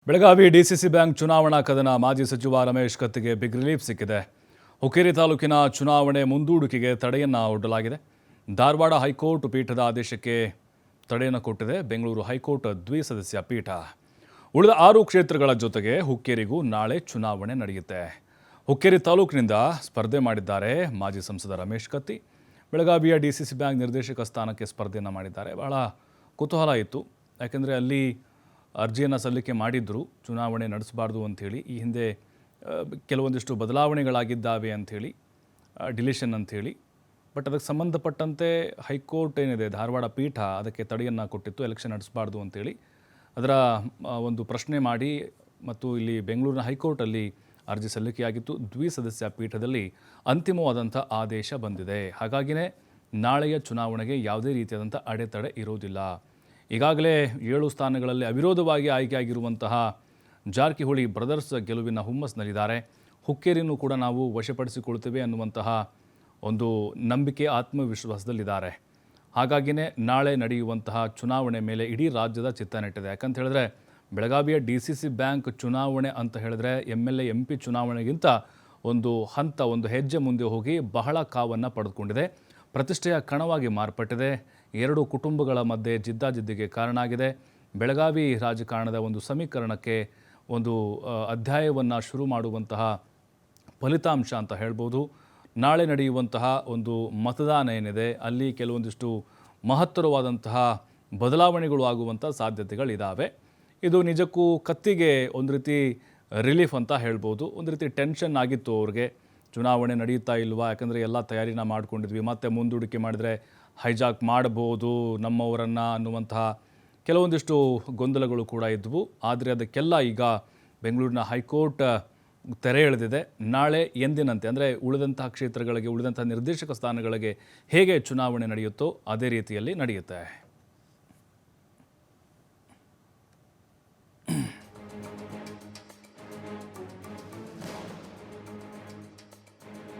Belagavi DCC bank ಚುನಾವಣಾ ಕದನ ಮಾಜಿ ಸಚಿವ ರಮೇಶ್ ಕತ್ತಿಗೆ ಬಿಗ್ ರಿಲೀಫ್ ಸಿಕ್ಕಿದೆ. ಹುಕ್ಕೇರಿ ತಾಲೂಕಿನ ಚುನಾವಣೆ ಮುಂದೂಡಿಕೆಗೆ ತಡೆಯನ್ನು ಒಡ್ಡಲಾಗಿದೆ. ಧಾರವಾಡ ಹೈಕೋರ್ಟ್ ಪೀಠದ ಆದೇಶಕ್ಕೆ ತಡೆಯನ್ನು ಕೊಟ್ಟಿದೆ ಬೆಂಗಳೂರು ಹೈಕೋರ್ಟ್ ದ್ವಿಸದಸ್ಯ ಪೀಠ. ಉಳಿದ 6 ಕ್ಷೇತ್ರಗಳ ಜೊತೆಗೆ ಹುಕ್ಕೇರಿಗೂ ನಾಳೆ ಚುನಾವಣೆ ನಡೆಯುತ್ತೆ. ಹುಕ್ಕೇರಿ ತಾಲೂಕಿನಿಂದ ಸ್ಪರ್ಧೆ ಮಾಡಿದ್ದಾರೆ ಮಾಜಿ ಸಂಸದ ರಮೇಶ್ ಕತ್ತಿ. ಬೆಳಗಾವಿಯ ಡಿಸಿಸಿ ಬ್ಯಾಂಕ್ ನಿರ್ದೇಶಕ ಸ್ಥಾನಕ್ಕೆ ಸ್ಪರ್ಧೆಯನ್ನು ಮಾಡಿದ್ದಾರೆ. ಬಹಳ ಕುತೂಹಲ ಇತ್ತು, ಯಾಕೆಂದರೆ ಅಲ್ಲಿ ಅರ್ಜಿಯನ್ನು ಸಲ್ಲಿಕೆ ಮಾಡಿದ್ರು ಚುನಾವಣೆ ನಡೆಸಬಾರ್ದು ಅಂಥೇಳಿ. ಈ ಹಿಂದೆ ಕೆಲವೊಂದಿಷ್ಟು ಬದಲಾವಣೆಗಳಾಗಿದ್ದಾವೆ ಅಂಥೇಳಿ, ಡಿಲಿಷನ್ ಅಂಥೇಳಿ. ಬಟ್ ಅದಕ್ಕೆ ಸಂಬಂಧಪಟ್ಟಂತೆ ಹೈಕೋರ್ಟ್ ಏನಿದೆ ಧಾರವಾಡ ಪೀಠ ಅದಕ್ಕೆ ತಡೆಯನ್ನು ಕೊಟ್ಟಿತ್ತು, ಎಲೆಕ್ಷನ್ ನಡೆಸಬಾರ್ದು ಅಂಥೇಳಿ. ಅದರ ಒಂದು ಪ್ರಶ್ನೆ ಮಾಡಿ ಮತ್ತು ಇಲ್ಲಿ ಬೆಂಗಳೂರಿನ ಹೈಕೋರ್ಟಲ್ಲಿ ಅರ್ಜಿ ಸಲ್ಲಿಕೆಯಾಗಿತ್ತು. ದ್ವಿಸದಸ್ಯ ಪೀಠದಲ್ಲಿ ಅಂತಿಮವಾದಂಥ ಆದೇಶ ಬಂದಿದೆ. ಹಾಗಾಗಿಯೇ ನಾಳೆಯ ಚುನಾವಣೆಗೆ ಯಾವುದೇ ರೀತಿಯಾದಂಥ ಅಡೆತಡೆ ಇರೋದಿಲ್ಲ. ಈಗಾಗಲೇ 7 ಸ್ಥಾನಗಳಲ್ಲಿ ಅವಿರೋಧವಾಗಿ ಆಯ್ಕೆಯಾಗಿರುವಂತಹ ಜಾರಕಿಹೊಳಿ ಬ್ರದರ್ಸ್ ಗೆಲುವಿನ ಹುಮ್ಮಸ್ನಲ್ಲಿದ್ದಾರೆ. ಹುಕ್ಕೇರಿನೂ ಕೂಡ ನಾವು ವಶಪಡಿಸಿಕೊಳ್ತೇವೆ ಅನ್ನುವಂತಹ ಒಂದು ನಂಬಿಕೆ, ಆತ್ಮವಿಶ್ವಾಸದಲ್ಲಿದ್ದಾರೆ. ಹಾಗಾಗಿಯೇ ನಾಳೆ ನಡೆಯುವಂತಹ ಚುನಾವಣೆ ಮೇಲೆ ಇಡೀ ರಾಜ್ಯದ ಚಿತ್ತ ನೆಟ್ಟಿದೆ. ಯಾಕಂತ ಹೇಳಿದ್ರೆ ಬೆಳಗಾವಿಯ ಡಿಸಿಸಿ ಬ್ಯಾಂಕ್ ಚುನಾವಣೆ ಅಂತ ಹೇಳಿದ್ರೆ MLA MP ಚುನಾವಣೆಗಿಂತ ಒಂದು ಹಂತ, ಒಂದು ಹೆಜ್ಜೆ ಮುಂದೆ ಹೋಗಿ ಬಹಳ ಕಾವನ್ನು ಪಡೆದುಕೊಂಡಿದೆ. ಪ್ರತಿಷ್ಠೆಯ ಕಣವಾಗಿ ಮಾರ್ಪಟ್ಟಿದೆ. 2 ಕುಟುಂಬಗಳ ಮಧ್ಯೆ ಜಿದ್ದಾಜಿದ್ದಿಗೆ ಕಾರಣ ಆಗಿದೆ. ಬೆಳಗಾವಿ ರಾಜಕಾರಣದ ಒಂದು ಸಮೀಕರಣಕ್ಕೆ ಒಂದು ಅಧ್ಯಾಯವನ್ನು ಶುರು ಮಾಡುವಂತಹ ಫಲಿತಾಂಶ ಅಂತ ಹೇಳ್ಬೋದು. ನಾಳೆ ನಡೆಯುವಂತಹ ಒಂದು ಮತದಾನ ಏನಿದೆ ಅಲ್ಲಿ ಕೆಲವೊಂದಿಷ್ಟು ಮಹತ್ತರವಾದಂತಹ ಬದಲಾವಣೆಗಳು ಆಗುವಂಥ ಸಾಧ್ಯತೆಗಳಿದ್ದಾವೆ. ಇದು ನಿಜಕ್ಕೂ ಕತ್ತಿಗೆ ಒಂದು ರೀತಿ ರಿಲೀಫ್ ಅಂತ ಹೇಳ್ಬೋದು. ಒಂದು ರೀತಿ ಟೆನ್ಷನ್ ಆಗಿತ್ತು ಅವ್ರಿಗೆ, ಚುನಾವಣೆ ನಡೆಯುತ್ತಾ ಇಲ್ವಾ, ಯಾಕಂದರೆ ಎಲ್ಲ ತಯಾರಿನ ಮಾಡ್ಕೊಂಡಿದ್ವಿ, ಮತ್ತೆ ಮುಂದೂಡಿಕೆ ಮಾಡಿದರೆ ಹೈಜಾಕ್ ಮಾಡಬಹುದು ನಮ್ಮವರನ್ನು ಅನ್ನುವಂತಹ ಕೆಲವೊಂದಿಷ್ಟು ಗೊಂದಲಗಳು ಕೂಡ ಇದ್ವು. ಆದರೆ ಅದಕ್ಕೆಲ್ಲ ಈಗ ಬೆಂಗಳೂರಿನ ಹೈಕೋರ್ಟ್ ತೆರೆ ಎಳೆದಿದೆ. ನಾಳೆ ಎಂದಿನಂತೆ ಅಂದರೆ ಉಳಿದಂತಹ ಕ್ಷೇತ್ರಗಳಿಗೆ, ಉಳಿದಂತಹ ನಿರ್ದೇಶಕ ಸ್ಥಾನಗಳಿಗೆ ಹೇಗೆ ಚುನಾವಣೆ ನಡೆಯುತ್ತೋ ಅದೇ ರೀತಿಯಲ್ಲಿ ನಡೆಯುತ್ತೆ.